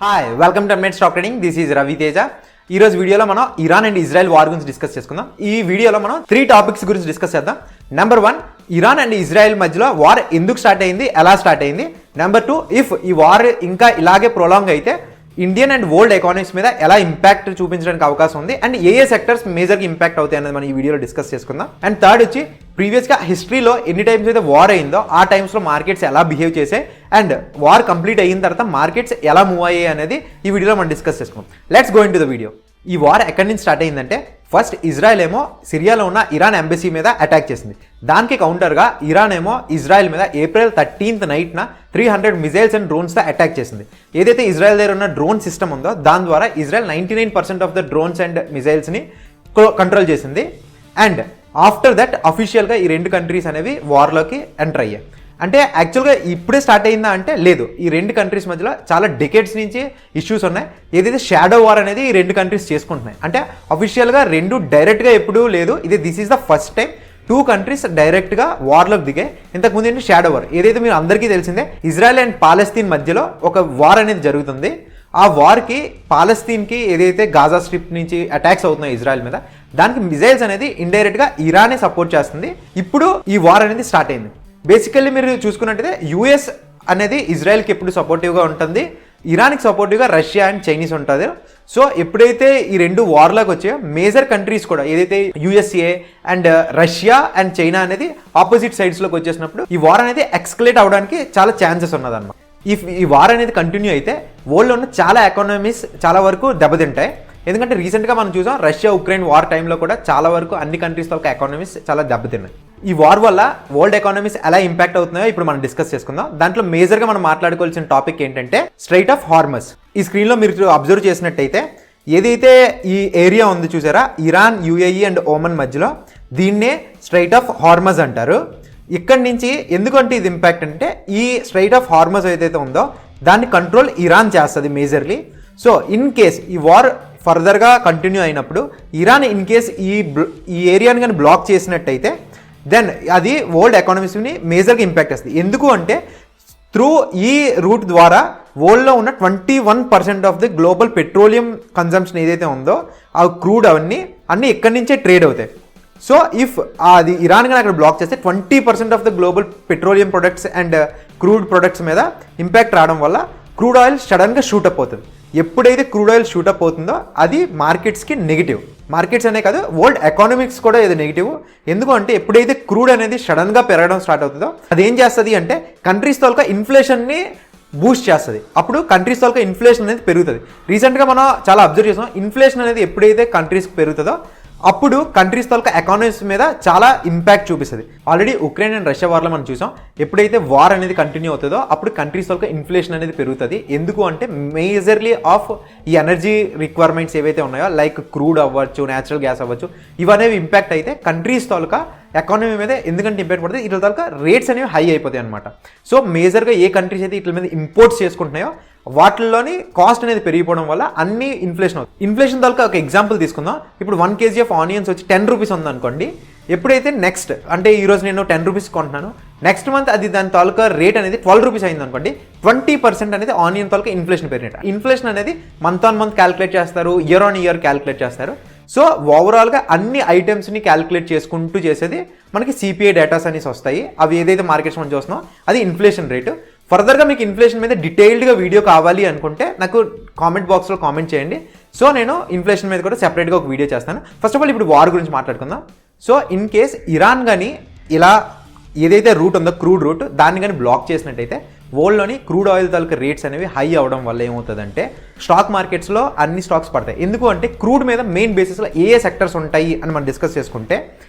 Hi welcome to Amnet stock trading. This is Ravi Teja. ఈ రోజు వీడియోలో మనం ఇరాన్ అండ్ ఇజ్రాయెల్ వార్ గురించి డిస్కస్ చేసుకుందాం. ఈ వీడియోలో మనం 3 టాపిక్స్ గురించి డిస్కస్ చేద్దాం. నెంబర్ 1, ఇరాన్ అండ్ ఇజ్రాయెల్ మధ్యలో వార్ ఎందుకు స్టార్ట్ అయింది, ఎలా స్టార్ట్ అయింది. నెంబర్ 2, ఇఫ్ ఈ వార్ ఇంకా ఇలాగే ప్రొలాంగ్ అయితే ఇండియన్ అండ్ వరల్డ్ ఎకానమీస్ మీద ఎలా ఇంపాక్ట్ చూపించడానికి అవకాశం ఉంది అండ్ ఏ సెక్టర్స్ మేజర్గా ఇంపాక్ట్ అవుతాయి అనేది మనం ఈ వీడియోలో డిస్కస్ చేసుకుందాం. అండ్ థర్డ్ వచ్చి ప్రీవియస్గా హిస్టరీలో ఎన్ని టైమ్స్ అయితే వార్ అయిందో ఆ టైమ్స్లో మార్కెట్స్ ఎలా బిహేవ్ చేసాయి అండ్ వార్ కంప్లీట్ అయిన తర్వాత మార్కెట్స్ ఎలా మూవ్ అయ్యాయి అనేది ఈ వీడియోలో మనం డిస్కస్ చేసుకుందాం. Let's go in to the video. ఈ వార్ ఎక్కడి నుంచి స్టార్ట్ అయిందంటే ఫస్ట్ ఇజ్రాయెల్ ఏమో సిరియాలో ఉన్న ఇరాన్ ఎంబసీ మీద అటాక్ చేసింది. దానికి కౌంటర్గా ఇరాన్ ఏమో ఇజ్రాయెల్ మీద April 13th నైట్న 300 మిజైల్స్ అండ్ డ్రోన్స్తో అటాక్ చేసింది. ఏదైతే ఇజ్రాయెల్ దగ్గర ఉన్న డ్రోన్ సిస్టమ్ ఉందో దాని ద్వారా Israel 99% of the drones and మిజైల్స్ని కంట్రోల్ చేసింది. అండ్ ఆఫ్టర్ దట్ అఫీషియల్గా ఈ రెండు కంట్రీస్ అనేవి వార్లోకి ఎంటర్ అయ్యాయి. అంటే యాక్చువల్గా ఇప్పుడే స్టార్ట్ అయిందా అంటే లేదు, ఈ రెండు కంట్రీస్ మధ్యలో చాలా డెకేడ్స్ నుంచి ఇష్యూస్ ఉన్నాయి. ఏదైతే షాడో వార్ అనేది ఈ రెండు కంట్రీస్ చేసుకుంటున్నాయి. అంటే అఫీషియల్గా రెండు డైరెక్ట్గా ఎప్పుడూ లేదు, this is the first time 2 countries డైరెక్ట్గా వార్లోకి దిగాయి. ఇంతకుముందు ఏంటి షాడో వార్, ఏదైతే మీరు అందరికీ తెలిసిందే ఇజ్రాయెల్ అండ్ పాలస్తీన్ మధ్యలో ఒక వార్ అనేది జరుగుతుంది. ఆ వార్కి పాలస్తీన్కి ఏదైతే గాజా స్ట్రిప్ నుంచి అటాక్స్ అవుతున్నాయి ఇజ్రాయెల్ మీద, దానికి మిజైల్స్ అనేది ఇండైరెక్ట్గా ఇరానే సపోర్ట్ చేస్తుంది. ఇప్పుడు ఈ వార్ అనేది స్టార్ట్ అయింది. బేసికల్లీ మీరు చూసుకున్నట్టయితే యూఎస్ అనేది ఇజ్రాయెల్కి ఎప్పుడు సపోర్టివ్గా ఉంటుంది, ఇరాన్కి సపోర్టివ్గా రష్యా అండ్ చైనీస్ ఉంటుంది. సో ఎప్పుడైతే ఈ రెండు వార్లోకి వచ్చాయో మేజర్ కంట్రీస్ కూడా ఏదైతే USA and Russia and China అనేది ఆపోజిట్ సైడ్స్లోకి వచ్చేసినప్పుడు ఈ వార్ అనేది ఎక్స్కలేట్ అవడానికి చాలా ఛాన్సెస్ ఉన్నదన్నమాట. ఈ వార్ అనేది కంటిన్యూ అయితే వరల్డ్లో ఉన్న చాలా ఎకానమీస్ చాలా వరకు దెబ్బతింటాయి. ఎందుకంటే రీసెంట్గా మనం చూసాం రష్యా ఉక్రెయిన్ వార్ టైంలో కూడా చాలా వరకు అన్ని కంట్రీస్ తాలూకా ఎకానమీస్ చాలా దెబ్బతిన్నాయి. ఈ వార్ వల్ల వరల్డ్ ఎకానమీస్ ఎలా ఇంపాక్ట్ అవుతున్నాయో ఇప్పుడు మనం డిస్కస్ చేసుకుందాం. దాంట్లో మేజర్గా మనం మాట్లాడుకోవాల్సిన టాపిక్ ఏంటంటే స్ట్రైట్ ఆఫ్ హార్మస్. ఈ స్క్రీన్లో మీరు అబ్జర్వ్ చేసినట్టయితే ఏదైతే ఈ ఏరియా ఉంది చూసారా, ఇరాన్, యుఏఈ అండ్ ఓమన్ మధ్యలో, దీన్నే స్ట్రైట్ ఆఫ్ హార్మస్ అంటారు. ఇక్కడి నుంచి ఎందుకంటే ఇది ఇంపాక్ట్ అంటే ఈ స్ట్రైట్ ఆఫ్ హార్మస్ ఏదైతే ఉందో దాన్ని కంట్రోల్ ఇరాన్ చేస్తుంది మేజర్లీ. సో ఇన్ కేస్ ఈ వార్ ఫర్దర్గా కంటిన్యూ అయినప్పుడు ఇరాన్ ఇన్ కేస్ ఈ ఏరియాని కానీ బ్లాక్ చేసినట్టయితే దెన్ అది వరల్డ్ ఎకానమీస్ని మేజర్గా ఇంపాక్ట్ చేస్తుంది. ఎందుకు అంటే త్రూ ఈ రూట్ ద్వారా వరల్డ్లో ఉన్న 21% of the global petroleum consumption ఏదైతే ఉందో ఆ క్రూడ్ అన్నీ ఇక్కడి నుంచే ట్రేడ్ అవుతాయి. సో ఇఫ్ అది ఇరాన్ కానీ అక్కడ బ్లాక్ చేస్తే 20% of the global petroleum products and crude products మీద ఇంపాక్ట్ రావడం వల్ల క్రూడ్ ఆయిల్ సడన్గా షూటప్ అవుతుంది. ఎప్పుడైతే క్రూడ్ ఆయిల్ షూటప్ అవుతుందో అది మార్కెట్స్కి నెగిటివ్. మార్కెట్స్ అనే కాదు వరల్డ్ ఎకానమిక్స్ కూడా ఇది నెగిటివ్. ఎందుకంటే ఎప్పుడైతే క్రూడ్ అనేది సడన్గా పెరగడం స్టార్ట్ అవుతుందో అదేం చేస్తుంది అంటే కంట్రీస్ తాలూకా ఇన్ఫ్లేషన్ని బూస్ట్ చేస్తుంది. అప్పుడు కంట్రీస్ తాలూకా ఇన్ఫ్లేషన్ అనేది పెరుగుతుంది. రీసెంట్గా మనం చాలా అబ్జర్వ్ చేసాం, ఇన్ఫ్లేషన్ అనేది ఎప్పుడైతే కంట్రీస్కి పెరుగుతుందో అప్పుడు కంట్రీస్ తాలూకా ఎకానమీస్ మీద చాలా ఇంపాక్ట్ చూపిస్తుంది. ఆల్రెడీ ఉక్రెయిన్ అండ్ రష్యా వార్లో మనం చూసాం, ఎప్పుడైతే వార్ అనేది కంటిన్యూ అవుతుందో అప్పుడు కంట్రీస్ తాలూకా ఇన్ఫ్లేషన్ అనేది పెరుగుతుంది. ఎందుకు అంటే మేజర్లీ ఆఫ్ ఈ ఎనర్జీ రిక్వైర్మెంట్స్ ఏవైతే ఉన్నాయో లైక్ క్రూడ్ అవ్వచ్చు, న్యాచురల్ గ్యాస్ అవ్వచ్చు, ఇవనేవి ఇంపాక్ట్ అయితే కంట్రీస్ తాలూకా ఎకానమీ మీద ఎందుకంటే ఇంపాక్ట్ పడుతుంది, వీటి తాలూకా రేట్స్ అనేవి హై అయిపోతాయి అనమాట. సో మేజర్గా ఏ కంట్రీస్ అయితే వీటి మీద ఇంపోర్ట్స్ చేసుకుంటున్నాయో వాటిల్లోని కాస్ట్ అనేది పెరిగిపోవడం వల్ల అన్ని ఇన్ఫ్లేషన్ అవుతుంది. ఇన్ఫ్లేషన్ తాలూకా ఒక ఎగ్జాంపుల్ తీసుకుందాం. ఇప్పుడు 1 kg ఆఫ్ ఆనియన్స్ వచ్చి 10 రూపీస్ ఉందనుకోండి. ఎప్పుడైతే నెక్స్ట్ అంటే ఈరోజు నేను 10 రూపీస్ కొంటున్నాను, నెక్స్ట్ మంత్ అది దాని తాలూకా రేట్ అనేది 12 రూపీస్ అయింది అనుకోండి, 20% అనేది ఆనియన్ తాలూకా ఇన్ఫ్లేషన్ పెరిగినట్టు. ఇన్ఫ్లేషన్ అనేది మంత్ ఆన్ మంత్ క్యాలిక్యులేట్ చేస్తారు, ఇయర్ ఆన్ ఇయర్ క్యాలిక్యులేట్ చేస్తారు. సో ఓవరాల్గా అన్ని ఐటమ్స్ని క్యాలిక్యులేట్ చేసుకుంటూ చేసేది మనకి సిపిఐ డేటాస్ అనేసి వస్తాయి. అవి ఏదైతే మార్కెట్స్ మనం చూస్తున్నాం అది ఇన్ఫ్లేషన్ రేటు. ఫర్దర్గా మీకు ఇన్ఫ్లేషన్ మీద డీటెయిల్డ్గా వీడియో కావాలి అనుకుంటే నాకు కామెంట్ బాక్స్లో కామెంట్ చేయండి. సో నేను ఇన్ఫ్లేషన్ మీద కూడా సెపరేట్గా ఒక వీడియో చేస్తాను. ఫస్ట్ ఆఫ్ ఆల్ ఇప్పుడు వార్ గురించి మాట్లాడుకుందాం. సో ఇన్ కేస్ ఇరాన్ కానీ ఇలా ఏదైతే రూట్ ఉందో క్రూడ్ రూట్ దాన్ని కానీ బ్లాక్ చేసినట్టయితే వరల్డ్లోని క్రూడ్ ఆయిల్ తాలూకా రేట్స్ అనేవి హై అవ్వడం వల్ల ఏమవుతుందంటే స్టాక్ మార్కెట్స్లో అన్ని స్టాక్స్ పడతాయి. ఎందుకు అంటే క్రూడ్ మీద మెయిన్ బేసిస్లో ఏ సెక్టర్స్ ఉంటాయి అని మనం డిస్కస్ చేసుకుంటే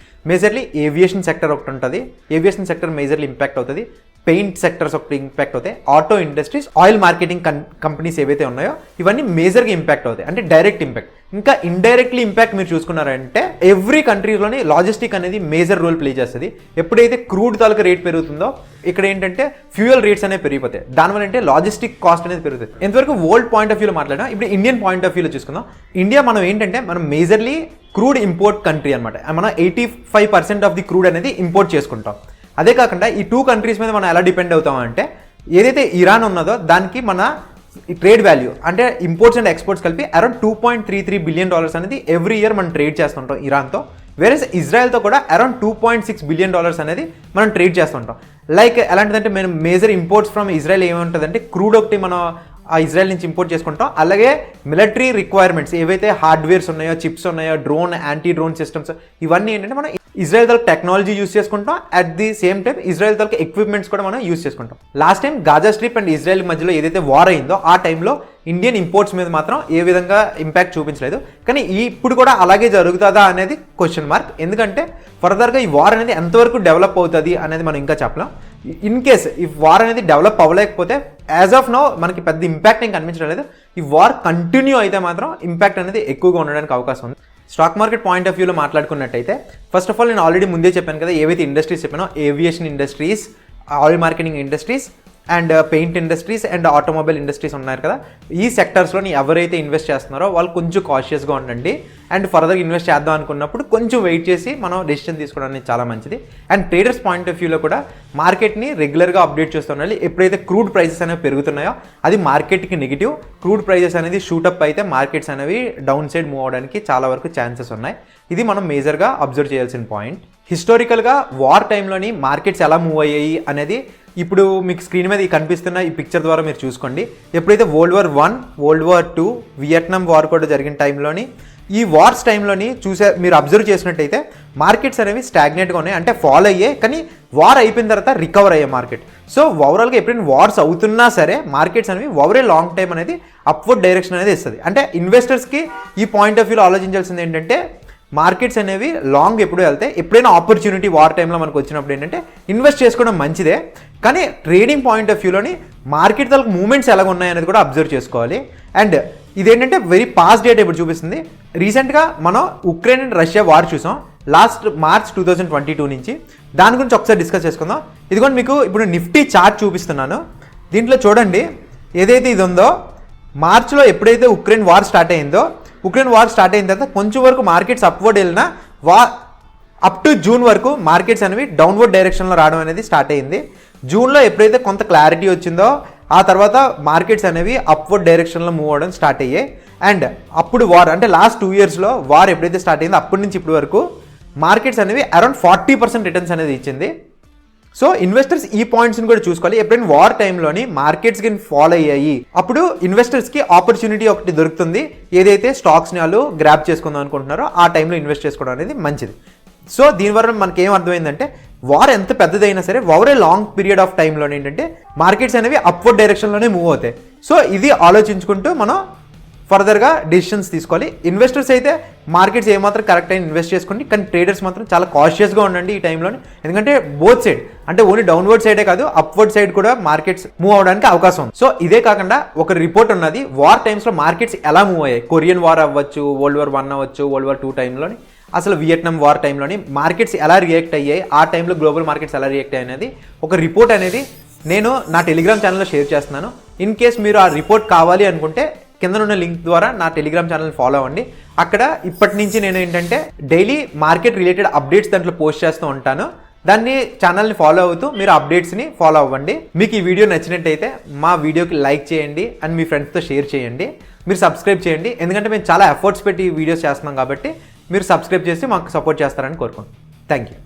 మేజర్లీ ఏవియేషన్ సెక్టర్ ఒకటి ఉంటుంది. ఏవియేషన్ సెక్టర్ మేజర్లీ ఇంపాక్ట్ అవుతుంది. పెయింట్ సెక్టర్స్ ఒకటి ఇంపాక్ట్ అవుతాయి. Auto industries, oil marketing companies ఏవైతే ఉన్నాయో ఇవన్నీ మేజర్గా ఇంపాక్ట్ అవుతాయి, అంటే డైరెక్ట్ ఇంపాక్ట్. ఇంకా ఇండైరెక్ట్లీ ఇంపాక్ట్ మీరు చూసుకున్నారంటే ఎవ్రీ కంట్రీలోని లాజిస్టిక్ అనేది మేజర్ రోల్ ప్లే చేస్తుంది. ఎప్పుడైతే క్రూడ్ తాలూకా రేట్ పెరుగుతుందో ఇక్కడ ఏంటంటే ఫ్యూయల్ రేట్స్ అనేవి పెరిగిపోతాయి. దానివల్ల అంటే లాజిస్టిక్ కాస్ట్ అనేది పెరుగుతుంది. ఎంతవరకు వరల్డ్ పాయింట్ ఆఫ్ వ్యూలో మాట్లాడడం, ఇప్పుడు ఇండియన్ పాయింట్ ఆఫ్ వ్యూలో చూసుకుందాం. ఇండియా మనం ఏంటంటే మనం మేజర్లీ క్రూడ్ ఇంపోర్ట్ కంట్రీ అనమాట. మనం 85% ఆఫ్ ది క్రూడ్ అనేది ఇంపోర్ట్ చేసుకుంటాం. అదే కాకుండా ఈ 2 కంట్రీస్ మీద మనం ఎలా డిపెండ్ అవుతాం అంటే ఏదైతే ఇరాన్ ఉన్నదో దానికి మన ఈ ట్రేడ్ వాల్యూ అంటే ఇంపోర్ట్స్ అండ్ ఎక్స్పోర్ట్స్ కలిపి అరౌండ్ $2.33 బిలియన్ అనేది ఎవ్రీ ఇయర్ మనం ట్రేడ్ చేస్తుంటాం ఇరాన్తో. వేరే ఇజ్రాయెల్తో కూడా అరౌండ్ $2.6 బిలియన్ అనేది మనం ట్రేడ్ చేస్తుంటాం. లైక్ ఎలాంటిదంటే మేము మేజర్ ఇంపోర్ట్స్ ఫ్రమ్ ఇజ్రాయెల్ ఏముంటుందంటే క్రూడ్ ఒకటి మనం ఆ ఇజ్రాయెల్ నుంచి ఇంపోర్ట్ చేసుకుంటాం. అలాగే మిలిటరీ రిక్వైర్మెంట్స్ ఏవైతే హార్డ్వేర్స్ ఉన్నాయో, చిప్స్ ఉన్నాయో, డ్రోన్, యాంటీ డ్రోన్ సిస్టమ్స్, ఇవన్నీ ఏంటంటే మనం ఇజ్రాయెల్ తలకు టెక్నాలజీ యూస్ చేసుకుంటాం. At the same time Israel తలకు ఎక్విప్మెంట్స్ కూడా మనం యూస్ చేసుకుంటాం. Last time Gaza strip and Israel మధ్యలో ఏదైతే వార్ అయిందో ఆ టైంలో ఇండియన్ ఇంపోర్ట్స్ మీద మాత్రం ఏ విధంగా ఇంపాక్ట్ చూపించలేదు. కానీ ఇప్పుడు కూడా అలాగే జరుగుతుందా అనేది క్వశ్చన్ మార్క్. ఎందుకంటే ఫర్దర్గా ఈ వార్ అనేది ఎంతవరకు డెవలప్ అవుతుంది అనేది మనం ఇంకా చెప్పలేం. ఇన్ కేస్ ఈ వార్ అనేది డెవలప్ అవ్వలేకపోతే యాజ్ ఆఫ్ నో మనకి పెద్ద ఇంపాక్ట్ ఏం కనిపించడం లేదు. ఈ వార్ కంటిన్యూ అయితే మాత్రం ఇంపాక్ట్ అనేది ఎక్కువగా ఉండడానికి అవకాశం ఉంది. స్టాక్ మార్కెట్ పాయింట్ ఆఫ్ వ్యూలో మాట్లాడుకున్నట్టయితే ఫస్ట్ ఆఫ్ ఆల్ నేను ఆల్రెడీ ముందే చెప్పాను కదా, ఏవైతే ఇండస్ట్రీస్ చెప్పానో aviation industries, oil marketing industries and paint industries and automobile industries ఉన్నారు కదా, ఈ సెక్టర్స్లోని ఎవరైతే ఇన్వెస్ట్ చేస్తున్నారో వాళ్ళు కొంచెం కాషియస్గా ఉండండి. అండ్ ఫర్దర్ ఇన్వెస్ట్ చేద్దాం అనుకున్నప్పుడు కొంచెం వెయిట్ చేసి మనం డెసిషన్ తీసుకోవడానికి చాలా మంచిది. అండ్ ట్రేడర్స్ పాయింట్ ఆఫ్ వ్యూలో కూడా మార్కెట్ని రెగ్యులర్గా అప్డేట్ చేస్తూ ఉండాలి. ఎప్పుడైతే క్రూడ్ ప్రైసెస్ అనేవి పెరుగుతున్నాయో అది మార్కెట్కి నెగిటివ్. క్రూడ్ ప్రైసెస్ అనేది షూటప్ అయితే మార్కెట్స్ అనేవి డౌన్ సైడ్ మూవ్ అవడానికి చాలా వరకు ఛాన్సెస్ ఉన్నాయి. ఇది మనం మేజర్గా అబ్జర్వ్ చేయాల్సిన పాయింట్. హిస్టారికల్గా వార్ టైంలోని మార్కెట్స్ ఎలా మూవ్ అయ్యాయి అనేది ఇప్పుడు మీకు స్క్రీన్ మీద కనిపిస్తున్న ఈ పిక్చర్ ద్వారా మీరు చూసుకోండి. ఎప్పుడైతే World War I, World War II, Vietnam war కూడా జరిగిన టైంలోని, ఈ వార్స్ టైంలోని మీరు అబ్జర్వ్ చేసినట్టయితే మార్కెట్స్ అనేవి స్టాగ్నేట్గా ఉన్నాయి, అంటే ఫాల్ అయ్యాయి. కానీ వార్ అయిపోయిన తర్వాత రికవర్ అయ్యే మార్కెట్. సో ఓవరాల్గా ఎప్పుడైనా వార్స్ అవుతున్నా సరే మార్కెట్స్ అనేవి ఓవర్ ఏ లాంగ్ టైం అనేది అప్వర్డ్ డైరెక్షన్ అనేది ఇస్తుంది. అంటే ఇన్వెస్టర్స్కి ఈ పాయింట్ ఆఫ్ వ్యూలో ఆలోచించాల్సింది ఏంటంటే మార్కెట్స్ అనేవి లాంగ్ ఎప్పుడు వెళ్తాయి, ఎప్పుడైనా ఆపర్చునిటీ వార్ టైంలో మనకు వచ్చినప్పుడు ఏంటంటే ఇన్వెస్ట్ చేసుకోవడం మంచిదే. కానీ ట్రేడింగ్ పాయింట్ ఆఫ్ వ్యూలోని మార్కెట్ తలకు మూమెంట్స్ ఎలాగ ఉన్నాయనేది కూడా అబ్జర్వ్ చేసుకోవాలి. అండ్ ఇదేంటంటే వెరీ పాస్ట్ డేట్ ఇప్పుడు చూపిస్తుంది. రీసెంట్గా మనం ఉక్రెయిన్ అండ్ రష్యా వార్ చూసాం లాస్ట్ మార్చ్ 2022 నుంచి. దాని గురించి ఒకసారి డిస్కస్ చేసుకుందాం. ఇదిగోండి మీకు ఇప్పుడు నిఫ్టీ చార్ట్ చూపిస్తున్నాను. దీంట్లో చూడండి, ఏదైతే ఇది ఉందో మార్చ్లో ఎప్పుడైతే ఉక్రెయిన్ వార్ స్టార్ట్ అయిందో, ఉక్రెయిన్ వార్ స్టార్ట్ అయిన తర్వాత కొంచెం వరకు మార్కెట్స్ అప్వర్డ్ వెళ్ళినా అప్ టు జూన్ వరకు మార్కెట్స్ అనేవి డౌన్వర్డ్ డైరెక్షన్లో రావడం అనేది స్టార్ట్ అయింది. జూన్లో ఎప్పుడైతే కొంత క్లారిటీ వచ్చిందో ఆ తర్వాత మార్కెట్స్ అనేవి అప్వర్డ్ డైరెక్షన్లో మూవ్ అవ్వడం స్టార్ట్ అయ్యాయి. అండ్ అప్పుడు వార్ అంటే లాస్ట్ 2 ఇయర్స్లో వార్ ఎప్పుడైతే స్టార్ట్ అయిందో అప్పటి నుంచి ఇప్పటి వరకు మార్కెట్స్ అనేవి అరౌండ్ 40% రిటర్న్స్ అనేది ఇచ్చింది. సో ఇన్వెస్టర్స్ ఈ పాయింట్స్ని కూడా చూసుకోవాలి. ఎప్పుడైనా వార్ టైంలోని మార్కెట్స్ కింద ఫాలో అయ్యాయి అప్పుడు ఇన్వెస్టర్స్కి ఆపర్చునిటీ ఒకటి దొరుకుతుంది. ఏదైతే స్టాక్స్ని వాళ్ళు గ్రాప్ చేసుకుందాం అనుకుంటున్నారో ఆ టైంలో ఇన్వెస్ట్ చేసుకోవడం అనేది మంచిది. సో దీనివల్ల మనకి ఏం అర్థమైందంటే వార్ ఎంత పెద్దదైనా సరే over a long period of టైంలో ఏంటంటే మార్కెట్స్ అనేవి అప్వర్డ్ డైరెక్షన్లోనే మూవ్ అవుతాయి. సో ఇది ఆలోచించుకుంటూ మనం ఫర్దర్గా డెసిషన్స్ తీసుకోవాలి. ఇన్వెస్టర్స్ అయితే మార్కెట్స్ ఏమాత్రం కరెక్ట్ అయిన ఇన్వెస్ట్ చేసుకోండి, కానీ ట్రేడర్స్ మాత్రం చాలా కాషియస్గా ఉండండి ఈ టైంలో. ఎందుకంటే బోత్ సైడ్ అంటే ఓన్లీ డౌన్వర్డ్ సైడే కాదు అప్వర్డ్ సైడ్ కూడా మార్కెట్స్ మూవ్ అవడానికి అవకాశం ఉంది. సో ఇదే కాకుండా ఒక రిపోర్ట్ ఉన్నది వార్ టైమ్స్లో మార్కెట్స్ ఎలా మూవ్ అయ్యాయి. కొరియన్ వార్ అవ్వచ్చు, World War I అవ్వచ్చు, World War II టైంలోని, అసలు వియట్నాం వార్ టైంలోని మార్కెట్స్ ఎలా రియాక్ట్ అయ్యాయి, ఆ టైంలో గ్లోబల్ మార్కెట్స్ ఎలా రియాక్ట్ అయ్యాయి అనేది ఒక రిపోర్ట్ అనేది నేను నా టెలిగ్రామ్ ఛానల్లో షేర్ చేస్తున్నాను. ఇన్ కేస్ మీరు ఆ రిపోర్ట్ కావాలి అనుకుంటే కింద ఉన్న లింక్ ద్వారా నా టెలిగ్రామ్ ఛానల్ ఫాలో అవ్వండి. అక్కడ ఇప్పటి నుంచి నేను ఏంటంటే డైలీ మార్కెట్ రిలేటెడ్ అప్డేట్స్ దాంట్లో పోస్ట్ చేస్తూ ఉంటాను. దాన్ని ఛానల్ని ఫాలో అవుతూ మీరు అప్డేట్స్ని ఫాలో అవ్వండి. మీకు ఈ వీడియో నచ్చినట్టయితే మా వీడియోకి లైక్ చేయండి అండ్ మీ ఫ్రెండ్స్తో షేర్ చేయండి. మీరు సబ్స్క్రైబ్ చేయండి, ఎందుకంటే మేము చాలా ఎఫర్ట్స్ పెట్టి వీడియోస్ చేస్తున్నాం కాబట్టి మీరు సబ్స్క్రైబ్ చేసి మాకు సపోర్ట్ చేస్తారని కోరుకుంటున్నాను. Thank you.